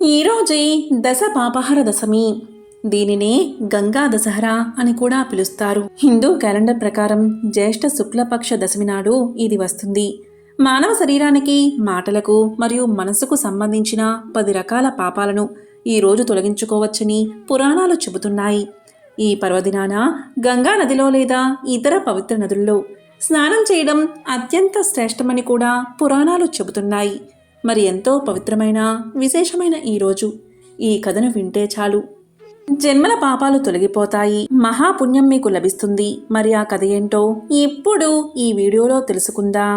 ఈరోజే దశ పాపహర దశమి. దీనినే గంగా దశహరా అని కూడా పిలుస్తారు. హిందూ క్యాలెండర్ ప్రకారం జ్యేష్ఠ శుక్లపక్ష దశమి నాడు ఇది వస్తుంది. మానవ శరీరానికి, మాటలకు మరియు మనసుకు సంబంధించిన 10 రకాల పాపాలను ఈ రోజు తొలగించుకోవచ్చని పురాణాలు చెబుతున్నాయి. ఈ పర్వదినాన గంగా నదిలో లేదా ఇతర పవిత్ర నదుల్లో స్నానం చేయడం అత్యంత శ్రేష్టమని కూడా పురాణాలు చెబుతున్నాయి. మరి ఎంతో పవిత్రమైన విశేషమైన ఈరోజు ఈ కథను వింటే చాలు, జన్మల పాపాలు తొలగిపోతాయి, మహాపుణ్యం మీకు లభిస్తుంది. మరి ఆ కథ ఏంటో ఇప్పుడు ఈ వీడియోలో తెలుసుకుందాం.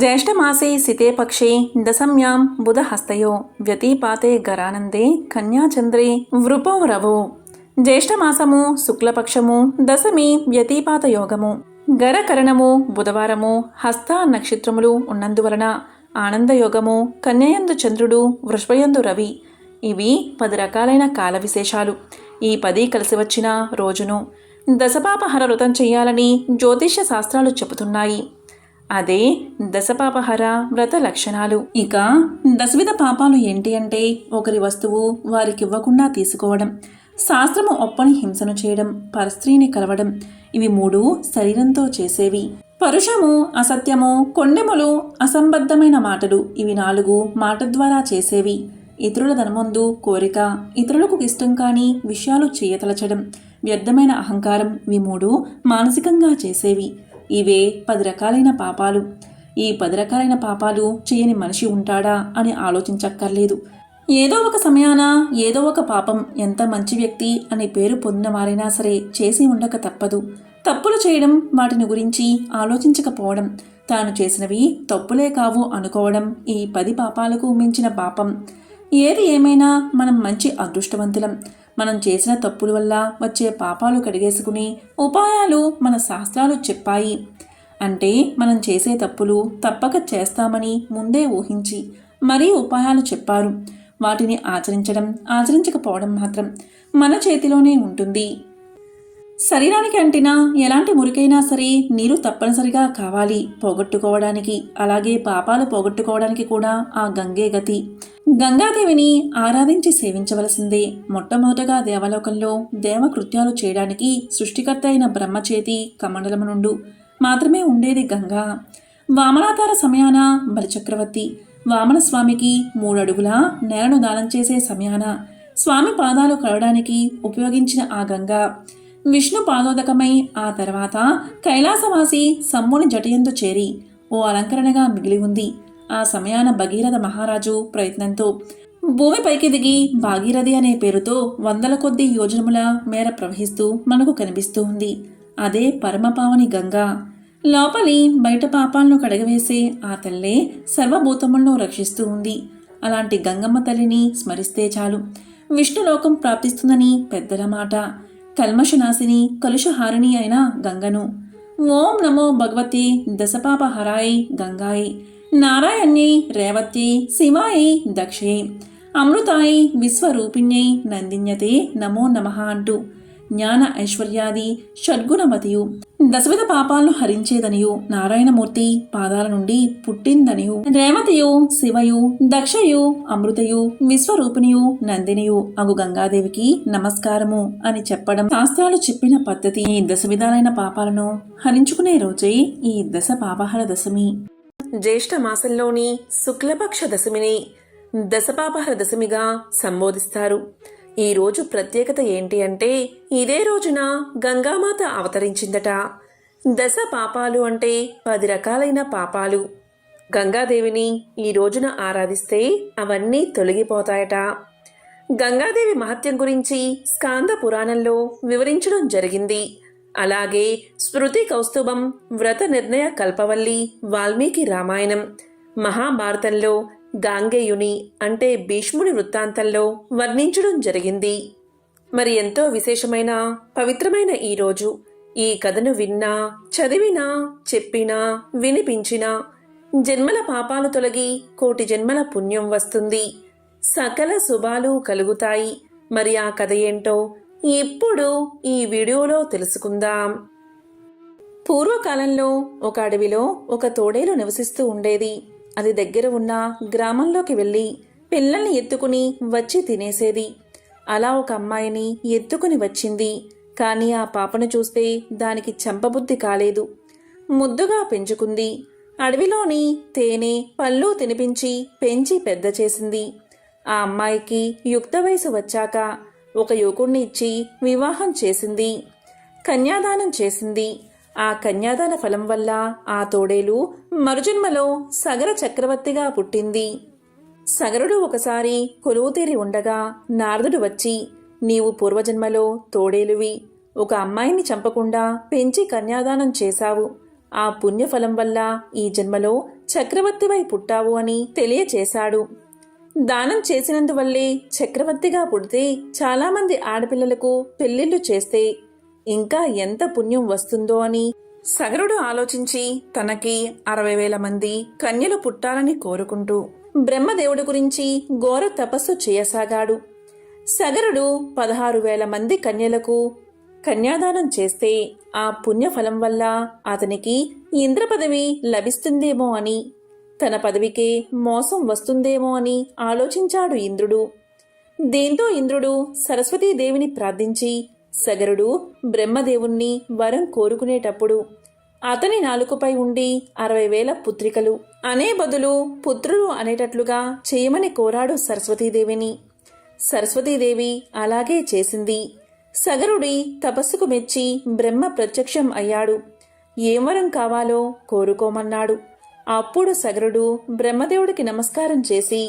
జ్యేష్ఠమాసే సితే పక్షే దశమ్యాం బుధహస్తయో వ్యతిపాతే గరానందే కన్యాచంద్రే వృపో రవో. జ్యేష్ఠమాసము శుక్లపక్షము దశమి వ్యతిపాత యోగము గరకరణము బుధవారము హస్త నక్షత్రములు ఉన్నందువలన ఆనందయోగము, కన్యయందు చంద్రుడు, వృషభయందు రవి. ఇవి 10 రకాలైన కాల విశేషాలు. ఈ 10 కలిసి వచ్చిన రోజును దశపాపహర వ్రతం చేయాలని జ్యోతిష్య శాస్త్రాలు చెబుతున్నాయి. అదే దశపాపహర వ్రత లక్షణాలు. ఇక దశవిధ పాపాలు ఏంటి అంటే, ఒకరి వస్తువు వారికి ఇవ్వకుండా తీసుకోవడం, శాస్త్రము ఒప్పని హింసను చేయడం, పరస్త్రీని కలవడం. ఇవి 3 శరీరంతో చేసేవి. పరుషము, అసత్యము, కొండెములు, అసంబద్ధమైన మాటలు. ఇవి 4 మాట ద్వారా చేసేవి. ఇతరుల ధనమందు కోరిక, ఇతరులకు ఇష్టం కాని విషయాలు చేయతలచడం, వ్యర్థమైన అహంకారం. ఇవి 3 మానసికంగా చేసేవి. ఇవే 10 రకాలైన పాపాలు. ఈ 10 రకాలైన పాపాలు చేయని మనిషి ఉంటాడా అని ఆలోచించక్కర్లేదు. ఏదో ఒక సమయాన ఏదో ఒక పాపం, ఎంత మంచి వ్యక్తి అనే పేరు పొందిన వారైనా సరే చేసి ఉండక తప్పదు. తప్పులు చేయడం, వాటిని గురించి ఆలోచించకపోవడం, తాను చేసినవి తప్పులే కావు అనుకోవడం ఈ 10 పాపాలకు మించిన పాపం. ఏది ఏమైనా మనం మంచి అదృష్టవంతులం. మనం చేసిన తప్పుల వల్ల వచ్చే పాపాలు కడిగేసుకుని ఉపాయాలు మన శాస్త్రాలు చెప్పాయి. అంటే మనం చేసే తప్పులు తప్పక చేస్తామని ముందే ఊహించి మరీ ఉపాయాలు చెప్పారు. వాటిని ఆచరించడం, ఆచరించకపోవడం మాత్రం మన చేతిలోనే ఉంటుంది. శరీరానికి అంటిన ఎలాంటి మురికైనా సరే నీరు తప్పనిసరిగా కావాలి పోగొట్టుకోవడానికి. అలాగే పాపాలు పోగొట్టుకోవడానికి కూడా ఆ గంగే గతి. గంగాదేవిని ఆరాధించి సేవించవలసిందే. మొట్టమొదటగా దేవలోకంలో దేవకృత్యాలు చేయడానికి సృష్టికర్త అయిన బ్రహ్మచేతి కమండలము నుండు మాత్రమే ఉండేది గంగా. వామనావతార సమయాన బలిచక్రవర్తి వామనస్వామికి 3 అడుగుల నేలను దానం చేసే సమయాన స్వామి పాదాలు కడవడానికి ఉపయోగించిన ఆ గంగా విష్ణు పాదోదకమై ఆ తర్వాత కైలాసవాసి సమ్ముని జటయందు చేరి ఓ అలంకరణగా మిగిలి ఉంది. ఆ సమయాన భగీరథ మహారాజు ప్రయత్నంతో భూమిపైకి దిగి భాగీరథి అనే పేరుతో 100ల కొద్దీ యోజనముల మేర ప్రవహిస్తూ మనకు కనిపిస్తూ ఉంది. అదే పరమపావని గంగా. లోపలి బయట పాపాలను కడగవేసే ఆ తల్లే సర్వభూతములను రక్షిస్తూ ఉంది. అలాంటి గంగమ్మ తల్లిని స్మరిస్తే చాలు విష్ణులోకం ప్రాప్తిస్తుందని పెద్దల మాట. కల్మషనాశిని, కలుషహారిణి అయిన గంగను ఓం నమో భగవతే దశపాపహరాయ గంగాయ నారాయణ్యై రేవత్యై శివాయ దక్షే అమృతాయ విశ్వరూపిణ్యై నందిన్యతే నమో నమః అంటూ జ్ఞాన ఐశ్వర్యాది షడ్గుణమతియు దశవిధ పాపాలను హరించేదనియు నారాయణమూర్తి పాదాల నుండి పుట్టిందనియు రేవతియు శివయు దక్షయు అమృతయు విశ్వరూపిణియు నందినియు అగు గంగాదేవికి నమస్కారము అని చెప్పడం శాస్త్రాలు చెప్పిన పద్ధతి. ఈ 10 విధాలైన పాపాలను హరించుకునే రోజే ఈ దశ పాపహర దశమి. జ్యేష్ఠ మాసంలోని శుక్లపక్ష దశమిని దశపాపహర దశమిగా సంబోధిస్తారు. ఈ రోజు ప్రత్యేకత ఏంటి అంటే, ఇదే రోజున గంగామాత అవతరించిందట. దశ పాపాలు అంటే 10 రకాలైన పాపాలు. గంగాదేవిని ఈ రోజున ఆరాధిస్తే అవన్నీ తొలగిపోతాయట. గంగాదేవి మహత్యం గురించి స్కాంద పురాణంలో వివరించడం జరిగింది. అలాగే స్మృతి కౌస్తుభం, వ్రత నిర్ణయ కల్పవల్లి, వాల్మీకి రామాయణం, మహాభారతంలో గాంగేయుని అంటే భీష్ముని వృత్తాంతంలో వర్ణించడం జరిగింది. మరి ఎంతో విశేషమైన పవిత్రమైన ఈ రోజు ఈ కథను విన్నా, చదివినా, చెప్పినా, వినిపించినా జన్మల పాపాలు తొలగి కోటి జన్మల పుణ్యం వస్తుంది, సకల శుభాలు కలుగుతాయి. మరి ఆ కథ ఏంటో ఇప్పుడు ఈ వీడియోలో తెలుసుకుందాం. పూర్వకాలంలో ఒక అడవిలో ఒక తోడేలు నివసిస్తూ ఉండేది. అది దగ్గర ఉన్న గ్రామంలోకి వెళ్ళి పిల్లల్ని ఎత్తుకుని వచ్చి తినేసేది. అలా ఒక అమ్మాయిని ఎత్తుకుని వచ్చింది. కాని ఆ పాపను చూస్తే దానికి చంపబుద్ధి కాలేదు. ముద్దుగా పెంచుకుంది. అడవిలోని తేనె పళ్ళు తినిపించి పెంచి పెద్ద చేసింది. ఆ అమ్మాయికి యుక్త వయసు వచ్చాక ఒక యువకుణ్ణి ఇచ్చి వివాహం చేసింది. కన్యాదానం చేసింది. ఆ కన్యాదాన ఫలం వల్ల ఆ తోడేలు మరుజన్మలో సగర చక్రవర్తిగా పుట్టింది. సగరుడు ఒకసారి కొలువుతీరి ఉండగా నారదుడు వచ్చి, నీవు పూర్వజన్మలో తోడేలువి, ఒక అమ్మాయిని చంపకుండా పెంచి కన్యాదానం చేశావు. ఆ పుణ్యఫలం వల్ల ఈ జన్మలో చక్రవర్తివై పుట్టావు అని తెలియచేశాడు. దానం చేసినందువల్లే చక్రవర్తిగా పుడితే చాలామంది ఆడపిల్లలకు పెళ్లిళ్లు చేస్తే ఇంకా ఎంత పుణ్యం వస్తుందో అని సగరుడు ఆలోచించి తనకి 60,000 మంది కన్యలు పుట్టాలని కోరుకుంటూ బ్రహ్మదేవుడి గురించి ఘోర తపస్సు చేయసాగాడు. సగరుడు 16,000 మంది కన్యలకు కన్యాదానం చేస్తే ఆ పుణ్యఫలం వల్ల అతనికి ఇంద్ర పదవి లభిస్తుందేమో అని, తన పదవికే మోసం వస్తుందేమో అని ఆలోచించాడు ఇంద్రుడు. దీంతో ఇంద్రుడు సరస్వతీదేవిని ప్రార్థించి సగరుడు బ్రహ్మదేవుణ్ణి వరం కోరుకునేటప్పుడు అతని నాలుకపై ఉండి 60,000 పుత్రికలు అనే బదులు పుత్రులు అనేటట్లుగా చేయమని కోరాడు సరస్వతీదేవిని. సరస్వతీదేవి అలాగే చేసింది. సగరుడి తపస్సుకు మెచ్చి బ్రహ్మ ప్రత్యక్షం అయ్యాడు. ఏం వరం కావాలో కోరుకోమన్నాడు. అప్పుడు సగరుడు బ్రహ్మదేవుడికి నమస్కారం చేసి,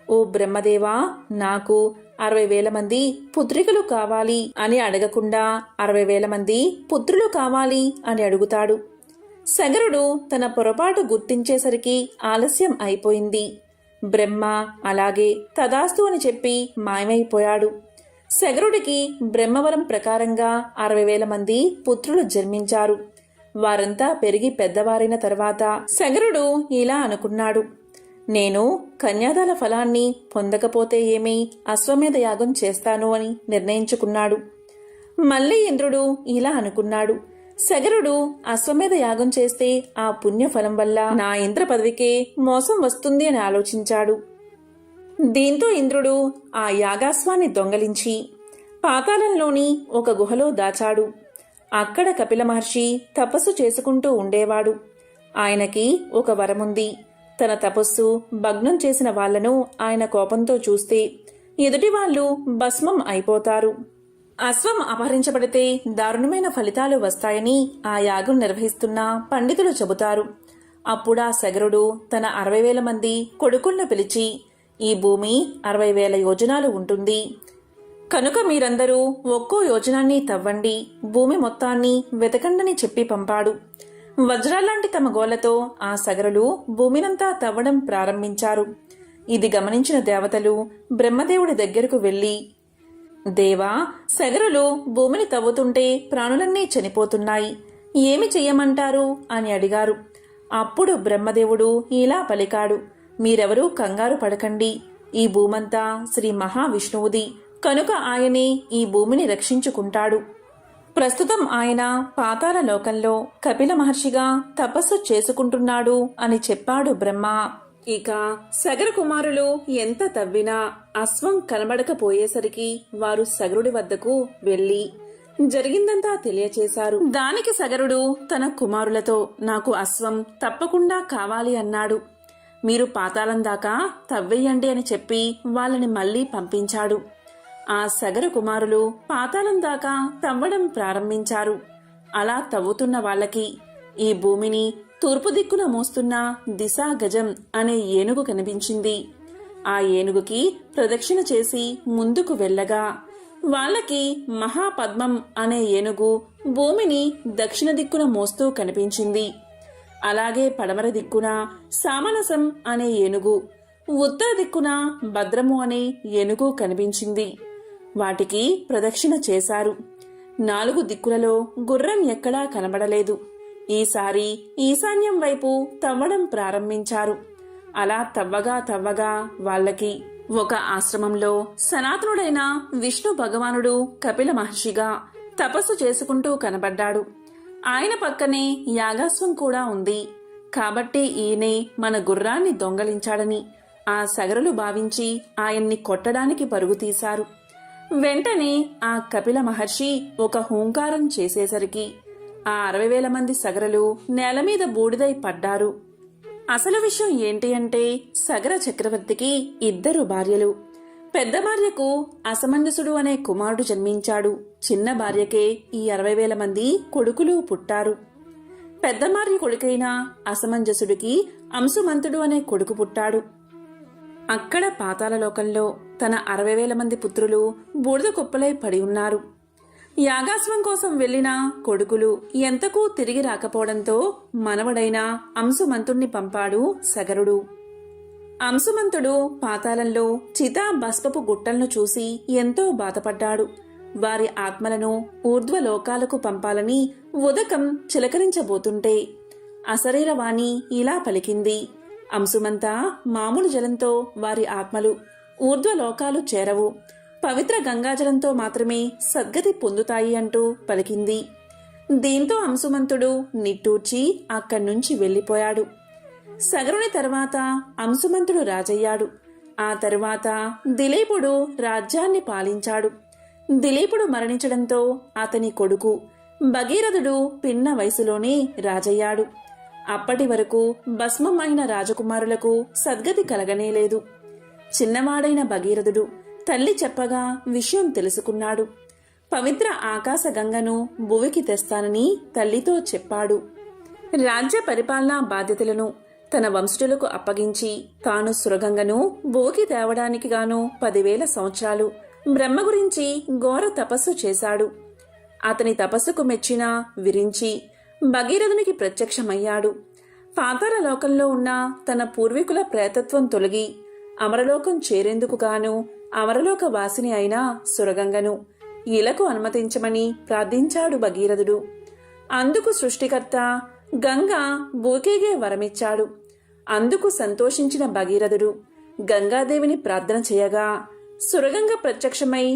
ఓ బ్రహ్మదేవా, నాకు 60,000 మంది పుత్రికలు కావాలి అని అడగకుండా 60,000 మంది పుత్రులు కావాలి అని అడుగుతాడు. సగరుడు తన పొరపాటు గుర్తించేసరికి ఆలస్యం అయిపోయింది. బ్రహ్మ అలాగే తదాస్తు అని చెప్పి మాయమైపోయాడు. సగరుడికి బ్రహ్మవరం ప్రకారంగా 60,000 మంది పుత్రులు జన్మించారు. వారంతా పెరిగి పెద్దవారైన తర్వాత సగరుడు ఇలా అనుకున్నాడు, నేను కన్యాదాన ఫలాన్ని పొందకపోతే ఏమీ అశ్వమేధ యాగం చేస్తాను అని నిర్ణయించుకున్నాడు. మళ్ళీ ఇంద్రుడు ఇలా అనుకున్నాడు, సగరుడు అశ్వమేధ యాగం చేస్తే ఆ పుణ్యఫలం వల్ల నా ఇంద్ర పదవికే మోసం వస్తుంది అని ఆలోచించాడు. దీంతో ఇంద్రుడు ఆ యాగాశ్వాన్ని దొంగలించి పాతాళంలోని ఒక గుహలో దాచాడు. అక్కడ కపిల మహర్షి తపస్సు చేసుకుంటూ ఉండేవాడు. ఆయనకి ఒక వరముంది. తన తపస్సు భగ్నం చేసిన వాళ్లను ఆయన కోపంతో చూస్తే ఎదుటి వాళ్ళు భస్మం అయిపోతారు. అశ్వం అపహరించబడితే దారుణమైన ఫలితాలు వస్తాయని ఆ యాగం నిర్వహిస్తున్న పండితులు చెబుతారు. అప్పుడా సగరుడు తన 60,000 మంది కొడుకులను పిలిచి, ఈ భూమి 60,000 యోజనాలు ఉంటుంది. కనుక మీరందరూ ఒక్కో యోజనాన్ని తవ్వండి, భూమి మొత్తాన్ని వెతకండని చెప్పి పంపాడు. వజ్రాల్లాంటి తమ గోళ్లతో ఆ సగరులు భూమినంతా తవ్వడం ప్రారంభించారు. ఇది గమనించిన దేవతలు బ్రహ్మదేవుడి దగ్గరకు వెళ్లి, దేవా, సగరులు భూమిని తవ్వుతుంటే ప్రాణులన్నీ చనిపోతున్నాయి, ఏమి చెయ్యమంటారు అని అడిగారు. అప్పుడు బ్రహ్మదేవుడు ఇలా పలికాడు, మీరెవరూ కంగారు పడకండి. ఈ భూమంతా శ్రీ మహావిష్ణువుది, కనుక ఆయనే ఈ భూమిని రక్షించుకుంటాడు. ప్రస్తుతం ఆయన పాతాళ లోకంలో కపిల మహర్షిగా తపస్సు చేసుకుంటున్నాడు అని చెప్పాడు బ్రహ్మ. ఇక సగర కుమారులు ఎంత తవ్వినా అశ్వం కనబడకపోయేసరికి వారు సగరుడి వద్దకు వెళ్లి జరిగిందంతా తెలియచేశారు. దానికి సగరుడు తన కుమారులతో, నాకు అశ్వం తప్పకుండా కావాలి అన్నాడు. మీరు పాతాళం దాకా తవ్వేయండి అని చెప్పి వాళ్ళని మళ్లీ పంపించాడు. ఆ సగర కుమారులు పాతాళం దాకా తవ్వడం ప్రారంభించారు. అలా తవ్వుతున్న వాళ్ళకి ఈ భూమిని తూర్పు దిక్కున మోస్తున్న దిశా గజం అనే ఏనుగు కనిపించింది. ఆ ఏనుగుకి ప్రదక్షిణ చేసి ముందుకు వెళ్ళగా వాళ్ళకి మహాపద్మం అనే ఏనుగు భూమిని దక్షిణ దిక్కున మోస్తూ కనిపించింది. అలాగే పడమర దిక్కున సామనసం అనే ఏనుగు, ఉత్తర దిక్కున భద్రము అనే ఏనుగు కనిపించింది. వాటికి ప్రదక్షిణ చేశారు. 4 దిక్కులలో గుర్రం ఎక్కడా కనబడలేదు. ఈసారి ఈశాన్యం వైపు తవ్వడం ప్రారంభించారు. అలా తవ్వగా వాళ్ళకి ఒక ఆశ్రమంలో సనాతనుడైన విష్ణు భగవానుడు కపిల మహర్షిగా తపస్సు చేసుకుంటూ కనబడ్డాడు. ఆయన పక్కనే యాగాశ్వం కూడా ఉంది. కాబట్టి ఈయనే మన గుర్రాన్ని దొంగలించాడని ఆ సగరులు భావించి ఆయన్ని కొట్టడానికి పరుగు తీశారు. వెంటనే ఆ కపిల మహర్షి ఒక హూంకారం చేసేసరికి ఆ 60,000 మంది సగరలు నేలమీద బూడిదై పడ్డారు. అసలు విషయం ఏంటి అంటే సగర చక్రవర్తికి 2 భార్యలు. పెద్ద భార్యకు అసమంజసుడు అనే కుమారుడు జన్మించాడు. చిన్న భార్యకే ఈ 60,000 మంది కొడుకులు పుట్టారు. పెద్ద భార్య కొడుకైన అసమంజసుడికి అంశుమంతుడు అనే కొడుకు పుట్టాడు. అక్కడ పాతాళలోకంలో తన 60,000 మంది పుత్రులు బూడిద కుప్పలై పడి ఉన్నారు. యాగాశ్వం కోసం వెళ్లిన కొడుకులు ఎంతకూ తిరిగి రాకపోవడంతో మనవడైన అంశుమంతుణ్ణి పంపాడు సగరుడు. అంశుమంతుడు పాతాళంలో చితా భస్మపు గుట్టలను చూసి ఎంతో బాధపడ్డాడు. వారి ఆత్మలను ఊర్ధ్వలోకాలకు పంపాలని ఉదకం చిలకరించబోతుంటే అశరీరవాణి ఇలా పలికింది: అంశుమంతా, మామూలు జలంతో వారి ఆత్మలు ఊర్ధ్వలోకాలు చేరవు, పవిత్ర గంగాజలంతో మాత్రమే సద్గతి పొందుతాయి అంటూ పలికింది. దీంతో అంశుమంతుడు నిట్టూర్చి అక్కడ్నుంచి వెళ్లిపోయాడు. సగరుని తర్వాత అంశుమంతుడు రాజయ్యాడు. ఆ తరువాత దిలీపుడు రాజ్యాన్ని పాలించాడు. దిలీపుడు మరణించడంతో అతని కొడుకు భగీరథుడు పిన్న వయసులోనే రాజయ్యాడు. అప్పటి వరకు భస్మం అయిన రాజకుమారులకు సద్గతి కలగనేలేదు. చిన్నవాడైన భగీరథుడు తల్లి చెప్పగా విషయం తెలుసుకున్నాడు. పవిత్ర ఆకాశ గంగను భువికి తెస్తానని తల్లితో చెప్పాడు. రాజ్య పరిపాలనా బాధ్యతలను తన వంశజులకు అప్పగించి తాను సురగంగను భూకి తేవడానికి గాను 10,000 సంవత్సరాలు బ్రహ్మ గురించి ఘోర తపస్సు చేశాడు. అతని తపస్సుకు మెచ్చిన విరించి భగీరథునికి ప్రత్యక్షమయ్యాడు. పాతాళ లోకంలో ఉన్న తన పూర్వీకుల ప్రేతత్వం తొలగి అమరలోకం చేరేందుకు గాను అమరలోక వాసిని అయిన సురగంగను ఇలకు అనుమతించమని ప్రార్థించాడు భగీరథుడు. అందుకు సృష్టికర్త గంగా భూకేగే వరమిచ్చాడు. అందుకు సంతోషించిన భగీరథుడు గంగాదేవిని ప్రార్థన చేయగా సురగంగ ప్రత్యక్షమై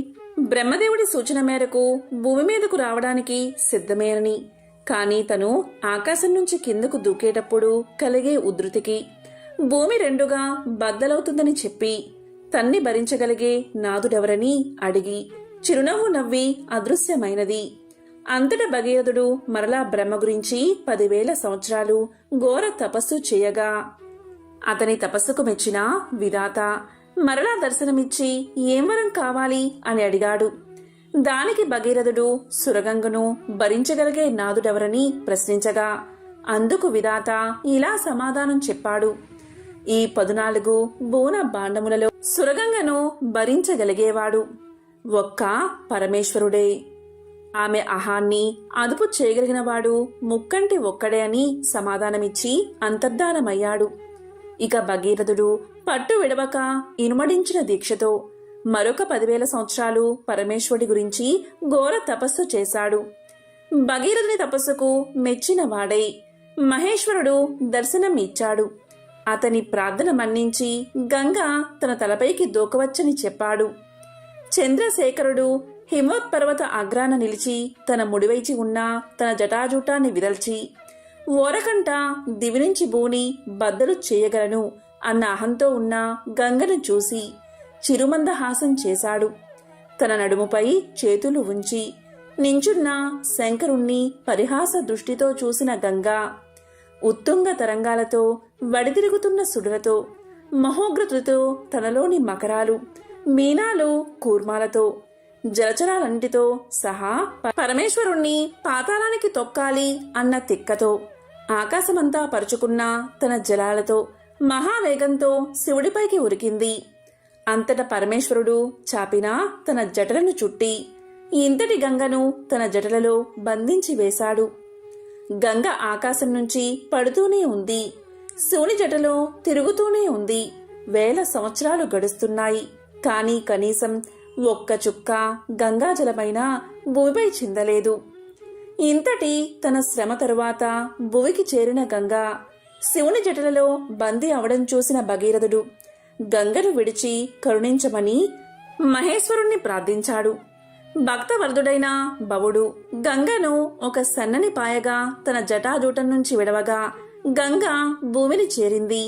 బ్రహ్మదేవుడి సూచన మేరకు భూమి మీదకు రావడానికి సిద్ధమేనని, కాని తను ఆకాశం నుంచి కిందకు దూకేటప్పుడు కలిగే ఉధృతికి భూమి 2గా బద్దలవుతుందని చెప్పి తన్ని భరించగలిగే నాదుడెవరని అడిగి చిరునవ్వు నవ్వి అదృశ్యమైనది. అంతట భగీరథుడు మరలా బ్రహ్మ గురించి 10,000 సంవత్సరాలు ఘోర తపస్సు చేయగా అతని తపస్సుకు మెచ్చిన విధాత మరలా దర్శనమిచ్చి ఏం వరం కావాలి అని అడిగాడు. దానికి భగీరథుడు సురగంగను భరించగలిగే నాదుడెవరని ప్రశ్నించగా అందుకు విధాత ఇలా సమాధానం చెప్పాడు: ఈ 14 బోన భాండములలో సురగంగను భరించగలిగేవాడు ఒక్క పరమేశ్వరుడే. ఆమె అహాన్ని అదుపు చేయగలిగినవాడు ముక్కంటి ఒక్కడే అని సమాధానమిచ్చి అంతర్ధానమయ్యాడు. ఇక భగీరథుడు పట్టు విడవక ఇనుమడించిన దీక్షతో మరొక 10,000 సంవత్సరాలు పరమేశ్వరుడి గురించి ఘోర తపస్సు చేశాడు. భగీరథుని తపస్సుకు మెచ్చిన వాడై మహేశ్వరుడు దర్శనం ఇచ్చాడు. అతని ప్రార్థన మన్నించి గంగా తన తలపైకి దూకవచ్చని చెప్పాడు. చంద్రశేఖరుడు హిమోత్పర్వత అగ్రాన నిలిచి తన ముడివైచి ఉన్న తన జటాజూటాన్ని విదల్చి ఓరకంట దివి నుంచి భూని బద్దలు చేయగలను అన్న అహంతో ఉన్న గంగను చూసి చిరుమందహాసం చేశాడు. తన నడుముపై చేతులు ఉంచి నించున్న శంకరుణ్ణి పరిహాస దృష్టితో చూసిన గంగా ఉత్తుంగ తరంగాలతో వడిదిరుగుతున్న సుడులతో మహోగ్రతులతో తనలోని మకరాలు మీనాలు కూర్మాలతో జలచరాలంటితో సహా పరమేశ్వరుణ్ణి పాతాళానికి తొక్కాలి అన్న తిక్కతో ఆకాశమంతా పరుచుకున్న తన జలాలతో మహావేగంతో శివుడిపైకి ఉరికింది. అంతట పరమేశ్వరుడు చాపిన తన జటలను చుట్టి ఇంతటి గంగను తన జటలలో బంధించి వేశాడు. గంగ ఆకాశం నుంచి పడుతూనే ఉంది. శివుని జటలో తిరుగుతూనే ఉంది. 1000 సంవత్సరాలు గడుస్తున్నాయి. కానీ కనీసం ఒక్క చుక్క గంగాజలమైన భూమిపై చిందలేదు. ఇంతటి తన శ్రమ తరువాత భువికి చేరిన గంగా శివుని జటలలో బందీ అవడం చూసిన భగీరథుడు గంగను విడిచి కరుణించమని మహేశ్వరుణ్ణి ప్రార్థించాడు. భక్తవరదుడైన భవుడు గంగను ఒక సన్నని పాయగా తన జటాజూటం నుంచి విడవగా గంగ భూమిని చేరింది.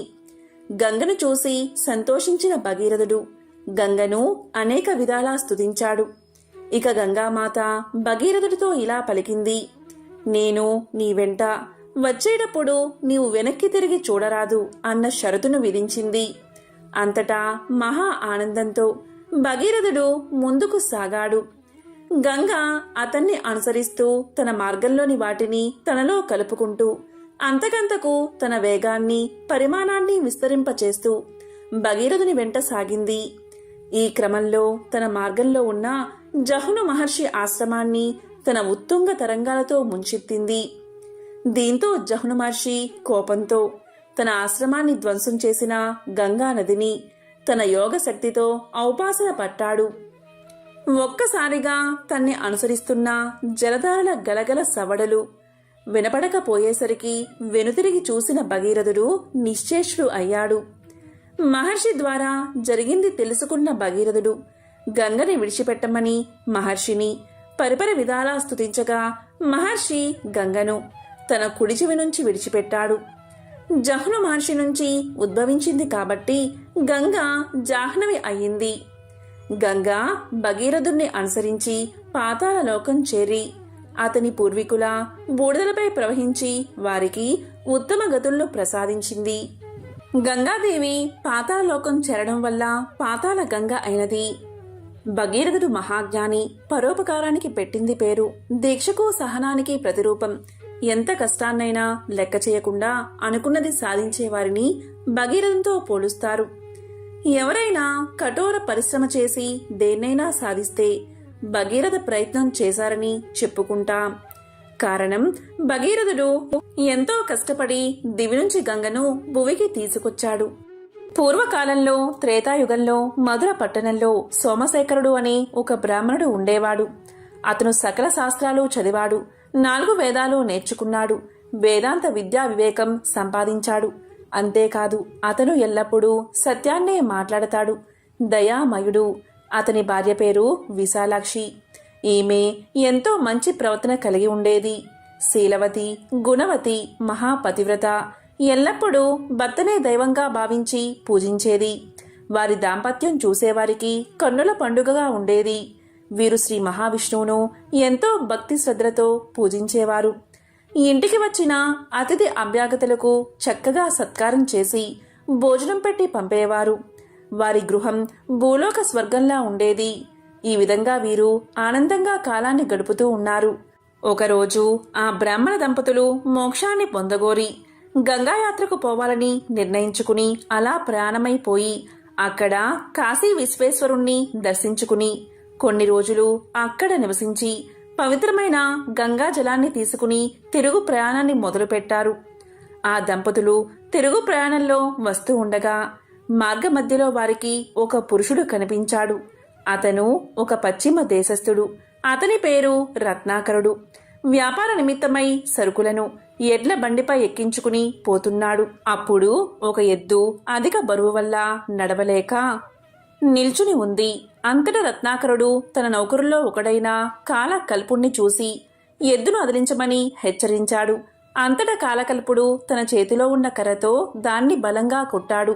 గంగను చూసి సంతోషించిన భగీరథుడు గంగను అనేక విధాలా స్తుతించాడు. ఇక గంగామాత భగీరథుడితో ఇలా పలికింది: నేను నీ వెంట వచ్చేటప్పుడు నీవు వెనక్కి తిరిగి చూడరాదు అన్న షరతును విధించింది. అంతటా మహా ఆనందంతో భగీరథుడు ముందుకు సాగాడు. గంగ అతన్ని అనుసరిస్తూ తన మార్గంలోని వాటిని తనలో కలుపుకుంటూ అంతకంతకు తన వేగాన్ని పరిమాణాన్ని విస్తరింపచేస్తూ భగీరథుని వెంట సాగింది. ఈ క్రమంలో తన మార్గంలో ఉన్న జహ్ను మహర్షి ఆశ్రమాన్ని తన ఉత్తుంగ తరంగాలతో ముంచెత్తింది. దీంతో జహ్ను మహర్షి కోపంతో తన ఆశ్రమాన్ని ధ్వంసం చేసిన గంగా నదిని తన యోగ శక్తితో ఔపాసన పట్టాడు. ఒక్కసారిగా తన్ని అనుసరిస్తున్న జలధారల గలగల సవడలు వినపడకపోయేసరికి వెనుతిరిగి చూసిన భగీరథుడు నిశ్చేష్టుడు అయ్యాడు. మహర్షి ద్వారా జరిగింది తెలుసుకున్న భగీరథుడు గంగని విడిచిపెట్టమని మహర్షిని పరిపరి విధాలా స్తుతించగా మహర్షి గంగను తన కుడి చెవి నుంచి విడిచిపెట్టాడు. జహ్ను మహర్షి నుంచి ఉద్భవించింది కాబట్టి గంగ జాహ్నవి అయ్యింది. గంగా భగీరథుణ్ణి అనుసరించి పాతాళ లోకం చేరి అతని పూర్వీకుల బూడిదలపై ప్రవహించి వారికి ఉత్తమ గతులను ప్రసాదించింది. గంగాదేవి పాతాళలోకం చేరడం వల్ల పాతాళ గంగ అయినది. భగీరథుడు మహాజ్ఞాని, పరోపకారానికి పెట్టింది పేరు, దీక్షకు సహనానికి ప్రతిరూపం. ఎంత కష్టాన్నైనా లెక్క చేయకుండా అనుకున్నది సాధించేవారిని భగీరథంతో పోలుస్తారు. ఎవరైనా కఠోర పరిశ్రమ చేసి దేన్నైనా సాధిస్తే భగీరథ ప్రయత్నం చేశారని చెప్పుకుంటాం. కారణం, భగీరథుడు ఎంతో కష్టపడి దివి నుంచి గంగను భువికి తీసుకొచ్చాడు. పూర్వకాలంలో త్రేతాయుగంలో మధుర పట్టణంలో సోమశేఖరుడు అనే ఒక బ్రాహ్మణుడు ఉండేవాడు. అతను సకల శాస్త్రాలు చదివాడు, 4 వేదాలు నేర్చుకున్నాడు, వేదాంత విద్యా వివేకం సంపాదించాడు. అంతేకాదు అతను ఎల్లప్పుడూ సత్యాన్నే మాట్లాడతాడు. దయామయుడు. అతని భార్య పేరు విశాలాక్షి. ఈమె ఎంతో మంచి ప్రవర్తన కలిగి ఉండేది. శీలవతి, గుణవతి, మహాపతివ్రత. ఎల్లప్పుడూ భర్తనే దైవంగా భావించి పూజించేది. వారి దాంపత్యం చూసేవారికి కన్నుల పండుగగా ఉండేది. వీరు శ్రీ మహావిష్ణువును ఎంతో భక్తి శ్రద్ధలతో పూజించేవారు. ఇంటికి వచ్చిన అతిథి అభ్యాగతులకు చక్కగా సత్కారం చేసి భోజనం పెట్టి పంపేవారు. వారి గృహం భూలోక స్వర్గంలా ఉండేది. ఈ విధంగా వీరు ఆనందంగా కాలాన్ని గడుపుతూ ఉన్నారు. ఒకరోజు ఆ బ్రాహ్మణ దంపతులు మోక్షాన్ని పొందగోరి గంగాయాత్రకు పోవాలని నిర్ణయించుకుని అలా ప్రయాణమైపోయి అక్కడ కాశీ విశ్వేశ్వరుణ్ణి దర్శించుకుని కొన్ని రోజులు అక్కడ నివసించి పవిత్రమైన గంగా జలాన్ని తీసుకుని తిరుగు ప్రయాణాన్ని మొదలుపెట్టారు. ఆ దంపతులు తిరుగు ప్రయాణంలో వస్తూ ఉండగా మార్గమధ్యలో వారికి ఒక పురుషుడు కనిపించాడు. అతను ఒక పశ్చిమ దేశస్థుడు. అతని పేరు రత్నాకరుడు. వ్యాపార నిమిత్తమై సరుకులను ఎడ్ల బండిపై ఎక్కించుకుని పోతున్నాడు. అప్పుడు ఒక ఎద్దు అధిక బరువు వల్ల నడవలేక నిల్చుని ఉంది. అంతటా రత్నాకరుడు తన నౌకరుల్లో ఒకడైన కాలకల్పుణ్ణి చూసి ఎద్దును అదిలించమని హెచ్చరించాడు. అంతటా కాలకల్పుడు తన చేతిలో ఉన్న కర్రతో దాన్ని బలంగా కొట్టాడు.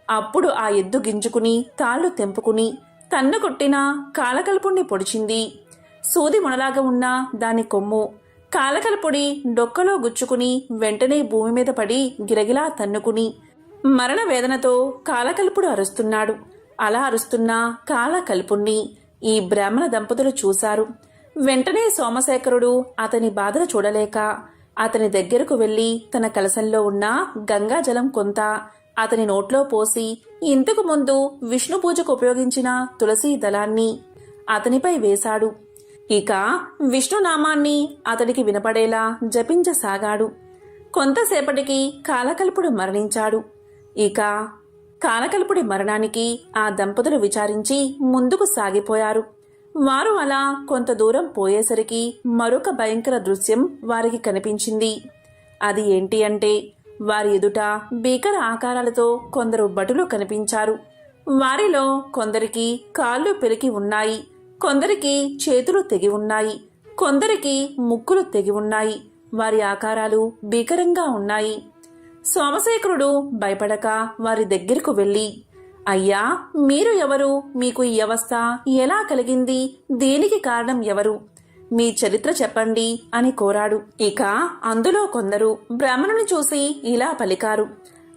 అప్పుడు ఆ ఎద్దు గింజుకుని తాళ్లు తెంపుకుని తన్ను కొట్టిన కాలకల్పుణ్ణి పొడిచింది. సూది మొనలాగా ఉన్న దాని కొమ్ము కాలకల్పుడి డొక్కలో గుచ్చుకుని వెంటనే భూమి మీద పడి గిరగిలా తన్నుకుని మరణ వేదనతో కాలకల్పుడు అరుస్తున్నాడు. అలా అరుస్తున్న కాలకల్పుణ్ణి ఈ బ్రాహ్మణ దంపతులు చూశారు. వెంటనే సోమశేఖరుడు అతని బాధను చూడలేక అతని దగ్గరకు వెళ్లి తన కలశంలో ఉన్న గంగాజలం కొంత అతని నోట్లో పోసి ఇంతకు ముందు విష్ణు పూజకు ఉపయోగించిన తులసీ దళాన్ని అతనిపై వేశాడు. ఇక విష్ణునామాన్ని అతడికి వినపడేలా జపించసాగాడు. కొంతసేపటికి కాలకల్పుడు మరణించాడు. ఇక కాలకల్పుడి మరణానికి ఆ దంపతులు విచారించి ముందుకు సాగిపోయారు. వారు అలా కొంత దూరం పోయేసరికి మరొక భయంకర దృశ్యం వారికి కనిపించింది. అది ఏంటి అంటే వారి ఎదుట భీకర ఆకారాలతో కొందరు భటులు కనిపించారు. వారిలో కొందరికి కాళ్ళు పెరికి ఉన్నాయి, కొందరికి చేతులు తెగి ఉన్నాయి, కొందరికి ముక్కులు తెగి ఉన్నాయి. వారి ఆకారాలు భీకరంగా ఉన్నాయి. సోమశేఖరుడు భయపడక వారి దగ్గరకు వెళ్ళి, అయ్యా, మీరు ఎవరు? మీకు ఈ అవస్థ ఎలా కలిగింది? దీనికి కారణం ఎవరు? మీ చరిత్ర చెప్పండి అని కోరాడు. ఇక అందులో కొందరు బ్రాహ్మణుని చూసి ఇలా పలికారు,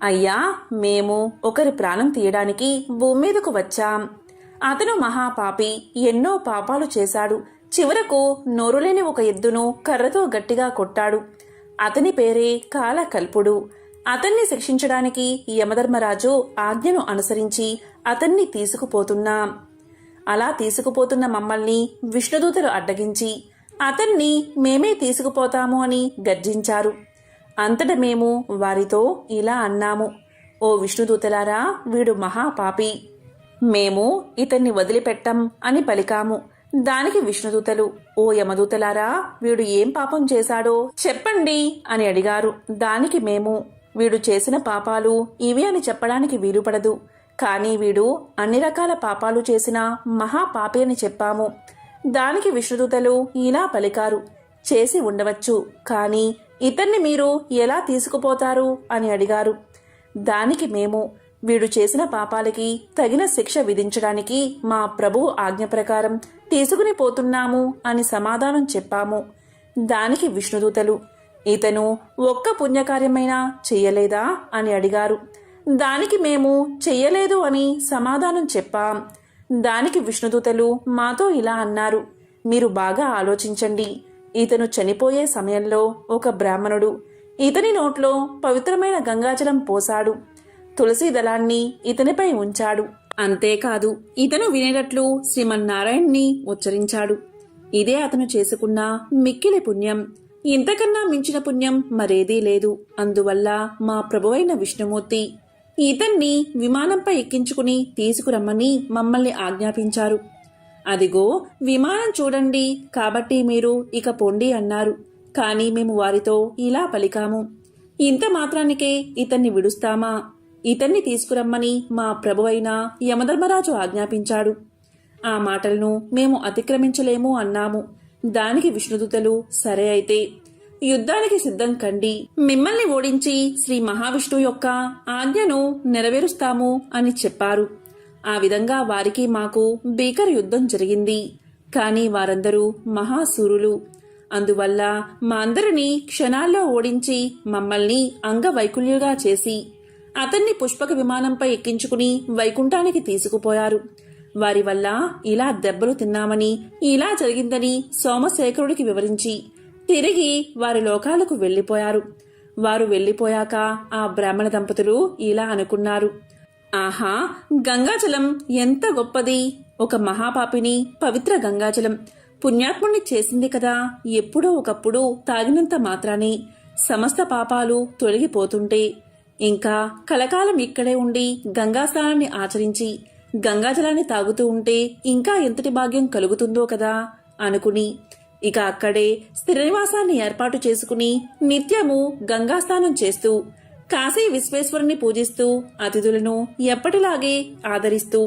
అయ్యా, మేము ఒకరి ప్రాణం తీయడానికి భూమి మీదకు వచ్చాం. అతను మహాపాపి, ఎన్నో పాపాలు చేశాడు. చివరకు నోరులేని ఒక ఎద్దును కర్రతో గట్టిగా కొట్టాడు. అతని పేరే కాలకల్పుడు. అతన్ని శిక్షించడానికి యమధర్మరాజు ఆజ్ఞను అనుసరించి అతన్ని తీసుకుపోతున్నాం. అలా తీసుకుపోతున్న మమ్మల్ని విష్ణుదూతలు అడ్డగించి అతన్ని మేమే తీసుకుపోతాము అని గర్జించారు. అంతట మేము వారితో ఇలా అన్నాము, ఓ విష్ణుదూతలారా, వీడు మహాపాపి, మేము ఇతన్ని వదిలిపెట్టం అని పలికాము. దానికి విష్ణుదూతలు, ఓ యమదూతలారా, వీడు ఏం పాపం చేశాడో చెప్పండి అని అడిగారు. దానికి మేము, వీడు చేసిన పాపాలు ఇవి అని చెప్పడానికి వీలుపడదు, కానీ వీడు అన్ని రకాల పాపాలు చేసిన మహాపాపి అని చెప్పాము. దానికి విష్ణుదూతలు ఇలా పలికారు, చేసి ఉండవచ్చు, కానీ ఇతన్ని మీరు ఎలా తీసుకుపోతారు అని అడిగారు. దానికి మేము, వీడు చేసిన పాపాలకి తగిన శిక్ష విధించడానికి మా ప్రభువు ఆజ్ఞ ప్రకారం తీసుకుని పోతున్నాము అని సమాధానం చెప్పాము. దానికి విష్ణుదూతలు, ఇతను ఒక్క పుణ్యకార్యమైనా చెయ్యలేదా అని అడిగారు. దానికి మేము చెయ్యలేదు అని సమాధానం చెప్పాం. దానికి విష్ణుదూతలు మాతో ఇలా అన్నారు, మీరు బాగా ఆలోచించండి. ఇతను చనిపోయే సమయంలో ఒక బ్రాహ్మణుడు ఇతని నోట్లో పవిత్రమైన గంగాజలం పోశాడు. తులసి దళాన్ని ఇతనిపై ఉంచాడు. అంతేకాదు, ఇతను వినేటట్లు శ్రీమన్నారాయణ్ణి ఉచ్చరించాడు. ఇదే అతను చేసుకున్న మిక్కిలి పుణ్యం. ఇంతకన్నా మించిన పుణ్యం మరేదీ లేదు. అందువల్ల మా ప్రభువైన విష్ణుమూర్తి ఇతన్ని విమానంపై ఎక్కించుకుని తీసుకురమ్మని మమ్మల్ని ఆజ్ఞాపించారు. అదిగో విమానం చూడండి, కాబట్టి మీరు ఇక పొండి అన్నారు. కాని మేము వారితో ఇలా పలికాము, ఇంత మాత్రానికే ఇతన్ని విడుస్తామా? ఇతన్ని తీసుకురమ్మని మా ప్రభువైన యమధర్మరాజు ఆజ్ఞాపించాడు. ఆ మాటలను మేము అతిక్రమించలేము అన్నాము. దానికి విష్ణుదూతలు, సరే అయితే యుద్ధానికి సిద్ధం కండి. మిమ్మల్ని ఓడించి శ్రీ మహావిష్ణువు యొక్క ఆజ్ఞను నెరవేరుస్తాము అని చెప్పారు. ఆ విధంగా వారికి మాకు భీకర యుద్ధం జరిగింది. కాని వారందరూ మహాసూరులు. అందువల్ల మా అందరినీ క్షణాల్లో ఓడించి మమ్మల్ని అంగవైకుల్యులుగా చేసి అతన్ని పుష్పక విమానంపై ఎక్కించుకుని వైకుంఠానికి తీసుకుపోయారు. వారి వల్ల ఇలా దెబ్బలు తిన్నామని, ఇలా జరిగిందని సోమశేఖరుడికి వివరించి తిరిగి వారి లోకాలకు వెళ్లిపోయారు. వారు వెళ్లిపోయాక ఆ బ్రాహ్మణ దంపతులు ఇలా అనుకున్నారు, ఆహా, గంగాజలం ఎంత గొప్పది! ఒక మహాపాపిని పవిత్ర గంగాజలం పుణ్యాత్ముణ్ణి చేసింది కదా. ఎప్పుడో ఒకప్పుడు తాగినంత మాత్రానే సమస్త పాపాలు తొలగిపోతుంటే ఇంకా కలకాలం ఇక్కడే ఉండి గంగా స్నానాన్ని ఆచరించి గంగాజలాన్ని తాగుతూ ఉంటే ఇంకా ఎంతటి భాగ్యం కలుగుతుందో కదా అనుకుని ఇక అక్కడే స్థిర నివాసాన్ని ఏర్పాటు చేసుకుని నిత్యము గంగా స్నానం చేస్తూ కాశీ విశ్వేశ్వరుని పూజిస్తూ అతిథులను ఎప్పటిలాగే ఆదరిస్తూ